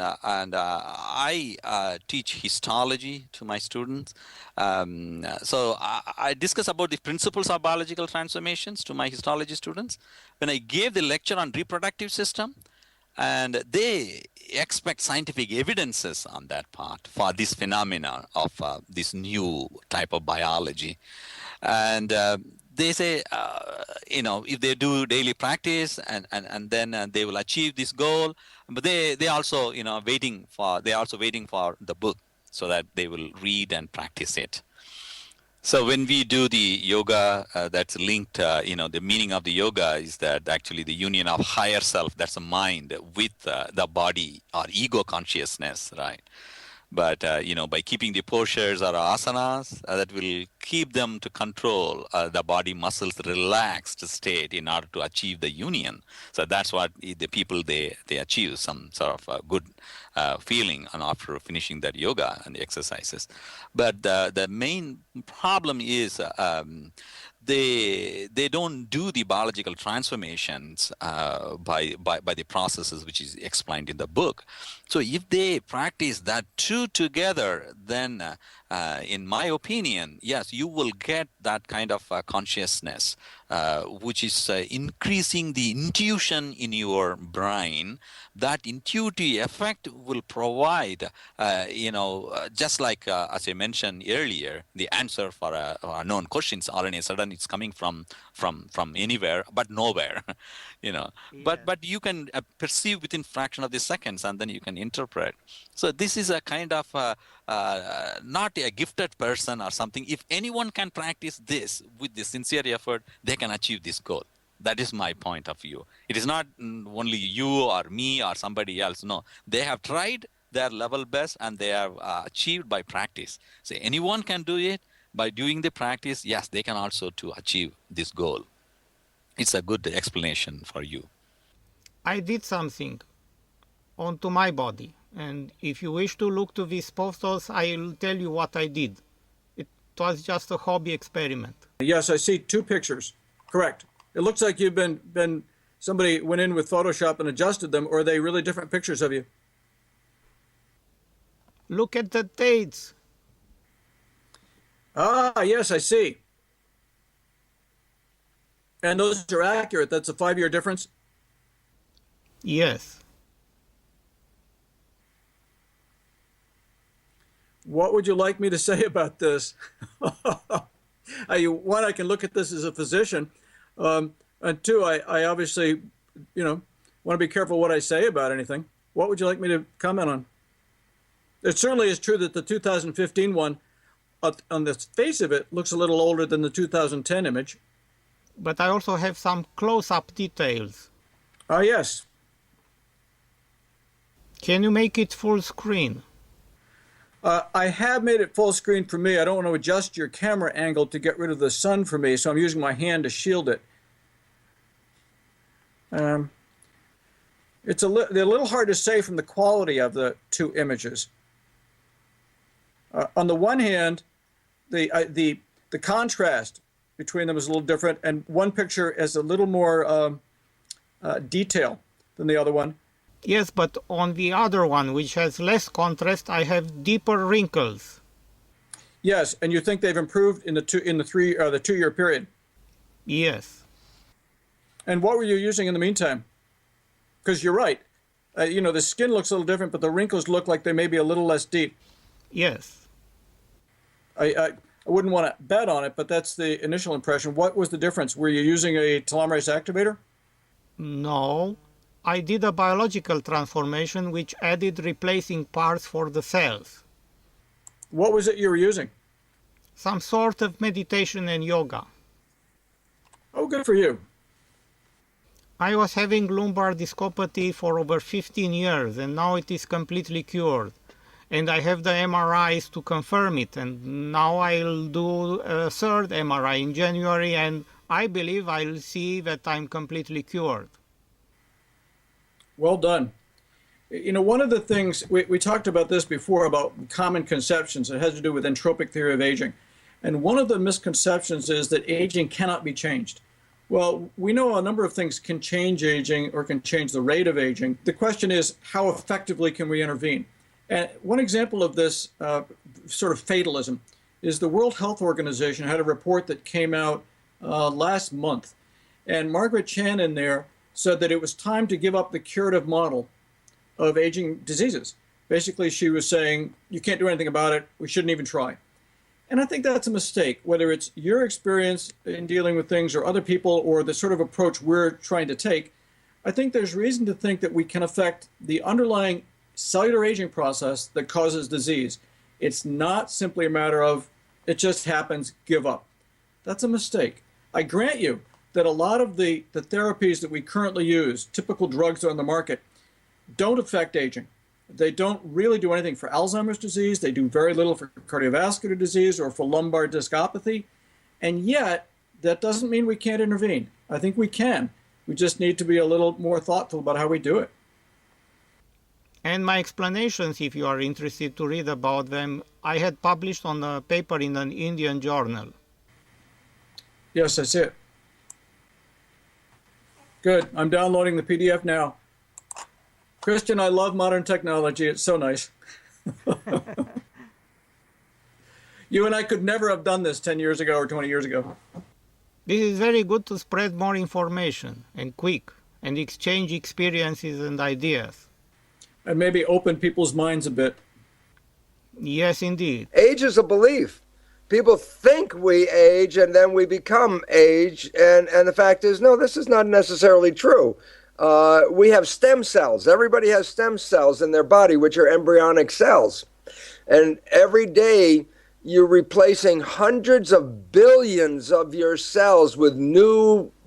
teach histology to my students. So I discuss about the principles of biological transformations to my histology students. When I gave the lecture on reproductive system, and they expect scientific evidences on that part for this phenomena of this new type of biology. And they say, if they do daily practice and then they will achieve this goal, but they also, waiting for the book so that they will read and practice it. So when we do the yoga, that's linked, the meaning of the yoga is that actually the union of higher self, that's a mind, with the body or ego consciousness, right? But, by keeping the postures or asanas, that will keep them to control the body muscles relaxed state in order to achieve the union. So that's what the people, they achieve some sort of good feeling and after finishing that yoga and the exercises. But the main problem is they don't do the biological transformations by the processes which is explained in the book. So if they practice that two together, then in my opinion, yes, you will get that kind of consciousness, which is increasing the intuition in your brain. That intuitive effect will provide, just like as I mentioned earlier, the answer for unknown questions. All of a sudden, it's coming from anywhere, but nowhere, Yeah. But you can perceive within fraction of the seconds, and then you can interpret. So this is a kind of not a gifted person or something. If anyone can practice this with the sincere effort, they can achieve this goal. That is my point of view. It is not only you or me or somebody else. No, they have tried their level best and they have achieved by practice. So anyone can do it by doing the practice. Yes, they can also to achieve this goal. It's a good explanation for you. I did something. onto my body. And if you wish to look to these photos, I'll tell you what I did. It was just a hobby experiment. Yes, I see 2 pictures. Correct. It looks like you've been somebody went in with Photoshop and adjusted them, or are they really different pictures of you? Look at the dates. Ah, yes, I see. And those are accurate. That's a 5-year difference? Yes. What would you like me to say about this? One, I can look at this as a physician. And 2, I obviously, want to be careful what I say about anything. What would you like me to comment on? It certainly is true that the 2015 one, on the face of it, looks a little older than the 2010 image. But I also have some close-up details. Ah, yes. Can you make it full screen? I have made it full screen for me. I don't want to adjust your camera angle to get rid of the sun for me, so I'm using my hand to shield it. They're a little hard to say from the quality of the 2 images. On the one hand, the contrast between them is a little different, and one picture has a little more detail than the other one. Yes, but on the other one, which has less contrast, I have deeper wrinkles. Yes, and you think they've improved in the 2-year period? Yes. And what were you using in the meantime? Because you're right. The skin looks a little different, but the wrinkles look like they may be a little less deep. Yes. I wouldn't want to bet on it, but that's the initial impression. What was the difference? Were you using a telomerase activator? No. I did a biological transformation which added replacing parts for the cells. What was it you were using? Some sort of meditation and yoga. Oh, good for you. I was having lumbar discopathy for over 15 years, and now it is completely cured. And I have the MRIs to confirm it, and now I'll do a 3rd MRI in January, and I believe I'll see that I'm completely cured. Well done. One of the things, we talked about this before, about common conceptions. It has to do with entropic theory of aging. And one of the misconceptions is that aging cannot be changed. Well, we know a number of things can change aging or can change the rate of aging. The question is, how effectively can we intervene? And one example of this sort of fatalism is the World Health Organization had a report that came out last month. And Margaret Chan in there said that it was time to give up the curative model of aging diseases. Basically, she was saying, you can't do anything about it. We shouldn't even try. And I think that's a mistake, whether it's your experience in dealing with things or other people or the sort of approach we're trying to take. I think there's reason to think that we can affect the underlying cellular aging process that causes disease. It's not simply a matter of, it just happens, give up. That's a mistake. I grant you that a lot of the therapies that we currently use, typical drugs on the market, don't affect aging. They don't really do anything for Alzheimer's disease. They do very little for cardiovascular disease or for lumbar discopathy. And yet, that doesn't mean we can't intervene. I think we can. We just need to be a little more thoughtful about how we do it. And my explanations, if you are interested to read about them, I had published on a paper in an Indian journal. Yes, that's it. Good. I'm downloading the PDF now. Christian, I love modern technology. It's so nice. You and I could never have done this 10 years ago or 20 years ago. This is very good to spread more information, and quick, and exchange experiences and ideas. And maybe open people's minds a bit. Yes, indeed. Age is a belief. People think we age and then we become age, and the fact is, no, this is not necessarily true. We have stem cells. Everybody has stem cells in their body, which are embryonic cells. And every day you're replacing hundreds of billions of your cells with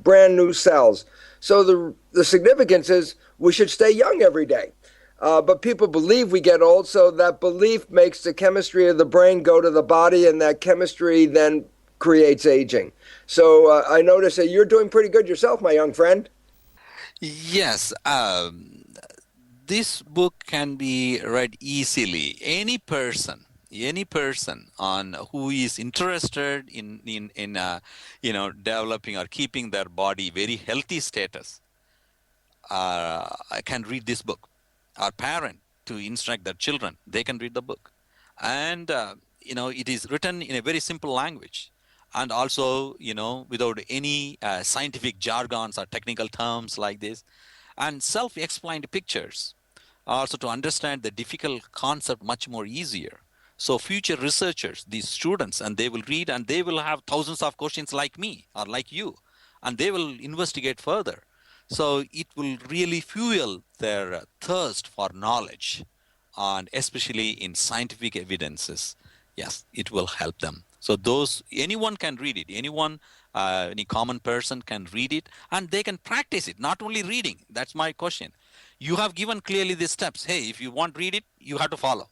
brand new cells. So the significance is we should stay young every day. But people believe we get old, so that belief makes the chemistry of the brain go to the body, and that chemistry then creates aging. So I notice that you're doing pretty good yourself, my young friend. Yes. this book can be read easily. Any person on who is interested in developing or keeping their body very healthy status can read this book. Our parent to instruct their children, they can read the book. And it is written in a very simple language, and also without any scientific jargons or technical terms like this, and self-explained pictures, also to understand the difficult concept much more easier. So future researchers, these students, and they will read, and they will have thousands of questions like me or like you, and they will investigate further. So it will really fuel their thirst for knowledge, and especially in scientific evidences. Yes, it will help them. So anyone can read it. Any common person can read it, and they can practice it. Not only reading. That's my question. You have given clearly the steps. Hey, if you want to read it, you have to follow.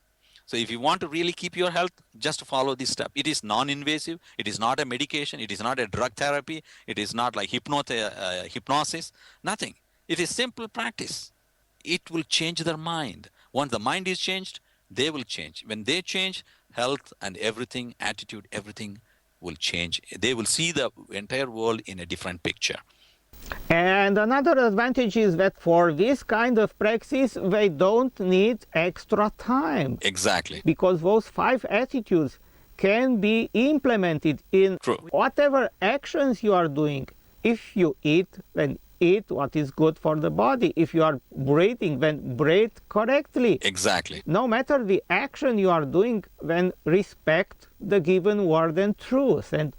So if you want to really keep your health, just follow this step. It is non-invasive. It is not a medication. It is not a drug therapy. It is not like hypnosis. Nothing. It is simple practice. It will change their mind. Once the mind is changed, they will change. When they change, health and everything, attitude, everything will change. They will see the entire world in a different picture. And another advantage is that for this kind of practice, they don't need extra time. Exactly. Because those 5 attitudes can be implemented in whatever actions you are doing. If you eat, then eat what is good for the body. If you are breathing, then breathe correctly. Exactly. No matter the action you are doing, then respect the given word and truth. And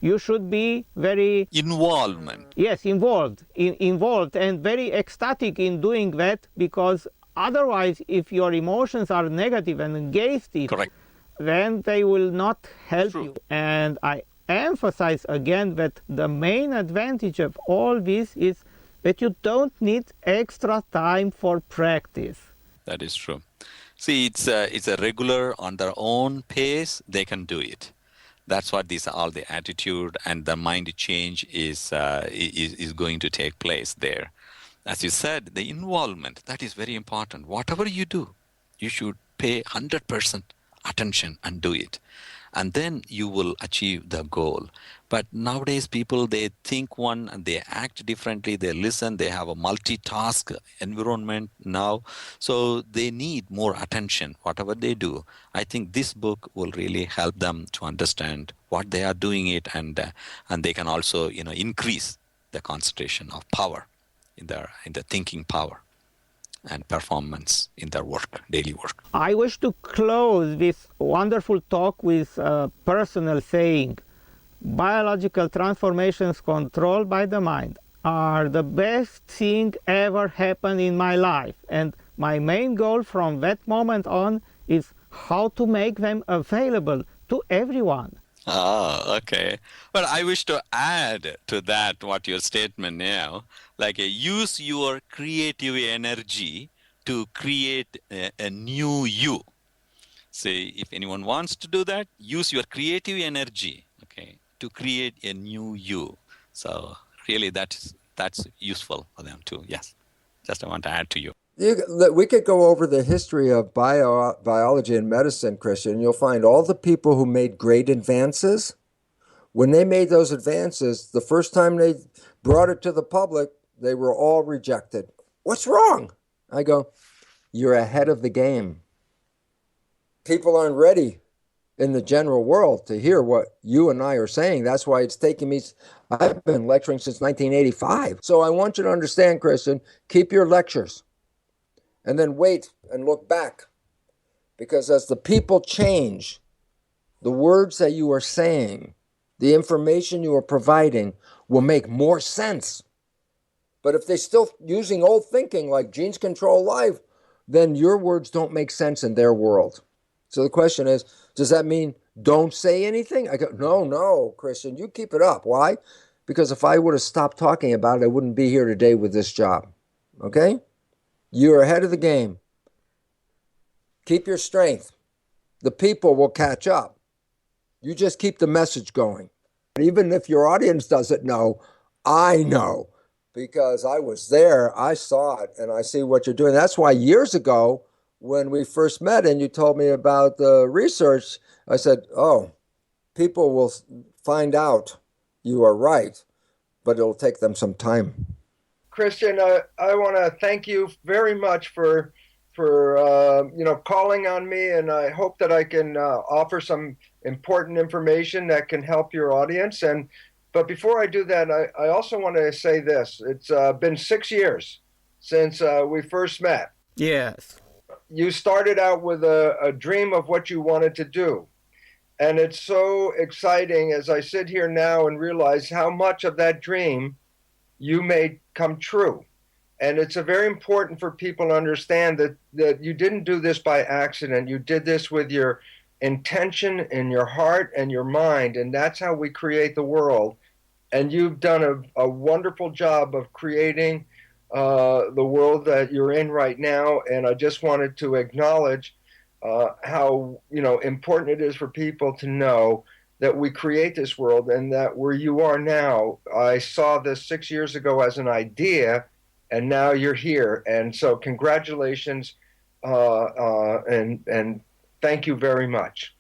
you should be very... Involvement. Yes, involved and very ecstatic in doing that, because otherwise, if your emotions are negative and against it, correct, then they will not help you. And I emphasize again that the main advantage of all this is that you don't need extra time for practice. That is true. See, it's a regular, on their own pace, they can do it. That's what all the attitude and the mind change is going to take place there. As you said, the involvement, that is very important. Whatever you do, you should pay 100% attention and do it. And then you will achieve the goal. But nowadays people, they think one and they act differently. They listen. They have a multitask environment now. So they need more attention, whatever they do. I think this book will really help them to understand what they are doing it, and they can also increase the concentration of power in the thinking power and performance in their work, daily work. I wish to close this wonderful talk with a personal saying. Biological transformations controlled by the mind are the best thing ever happened in my life. And my main goal from that moment on is how to make them available to everyone. Oh, okay. But I wish to add to that what your statement now, like use your creative energy to create a new you. Say, if anyone wants to do that, use your creative energy, okay, to create a new you. So really that's useful for them too. Yes. Just I want to add to you. We could go over the history of biology and medicine, Christian. You'll find all the people who made great advances, when they made those advances, the first time they brought it to the public, they were all rejected. What's wrong? I go, you're ahead of the game. People aren't ready in the general world to hear what you and I are saying. That's why it's taken me, I've been lecturing since 1985. So I want you to understand, Christian, keep your lectures. And then wait and look back. Because as the people change, the words that you are saying, the information you are providing will make more sense. But if they're still using old thinking like genes control life, then your words don't make sense in their world. So the question is, does that mean don't say anything? I go, no, Christian, you keep it up. Why? Because if I would have stopped talking about it, I wouldn't be here today with this job. Okay? You're ahead of the game. Keep your strength. The people will catch up. You just keep the message going. Even if your audience doesn't know, I know. because I was there, I saw it, and I see what you're doing. That's why years ago, when we first met and you told me about the research, I said, oh, people will find out you are right, but it'll take them some time. Christian, I want to thank you very much for calling on me, and I hope that I can offer some important information that can help your audience. But before I do that, I also want to say this. It's been 6 years since we first met. Yes. You started out with a dream of what you wanted to do. And it's so exciting as I sit here now and realize how much of that dream you made come true. And it's very important for people to understand that you didn't do this by accident. You did this with your intention in your heart and your mind, and that's how we create the world. And you've done a wonderful job of creating the world that you're in right now. And I just wanted to acknowledge how important it is for people to know that we create this world, and that where you are now, I saw this 6 years ago as an idea, and now you're here. And so congratulations, and thank you very much.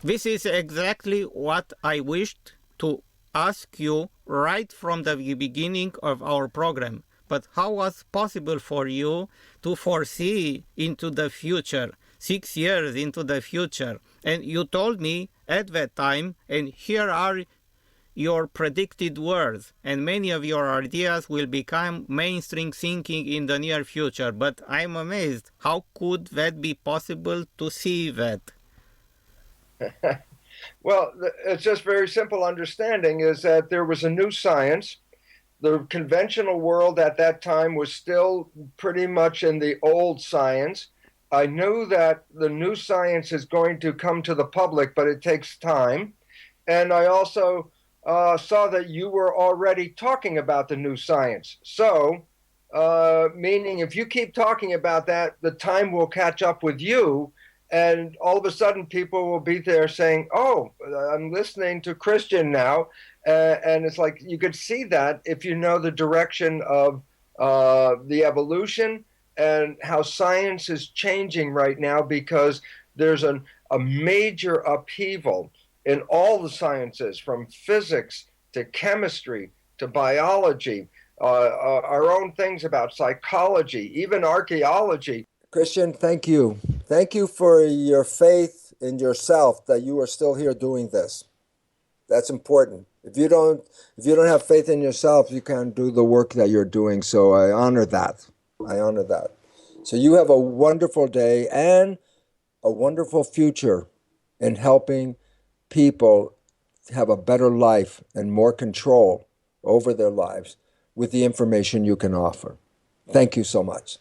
This is exactly what I wished to ask you right from the beginning of our program. But how was possible for you to foresee into the future, 6 years into the future? And you told me at that time, and here are your predicted words, and many of your ideas will become mainstream thinking in the near future. But I'm amazed. How could that be possible to see that? Well, it's just very simple understanding is that there was a new science. The conventional world at that time was still pretty much in the old science. I knew that the new science is going to come to the public, but it takes time. And I also saw that you were already talking about the new science. So, meaning if you keep talking about that, the time will catch up with you. And all of a sudden, people will be there saying, oh, I'm listening to Christian now. And it's like you could see that if you know the direction of the evolution and how science is changing right now, because there's a major upheaval in all the sciences, from physics to chemistry to biology, our own things about psychology, even archaeology. Christian, thank you. Thank you for your faith in yourself that you are still here doing this. That's important. If you don't have faith in yourself, you can't do the work that you're doing. So I honor that. So you have a wonderful day and a wonderful future in helping people have a better life and more control over their lives with the information you can offer. Thank you so much.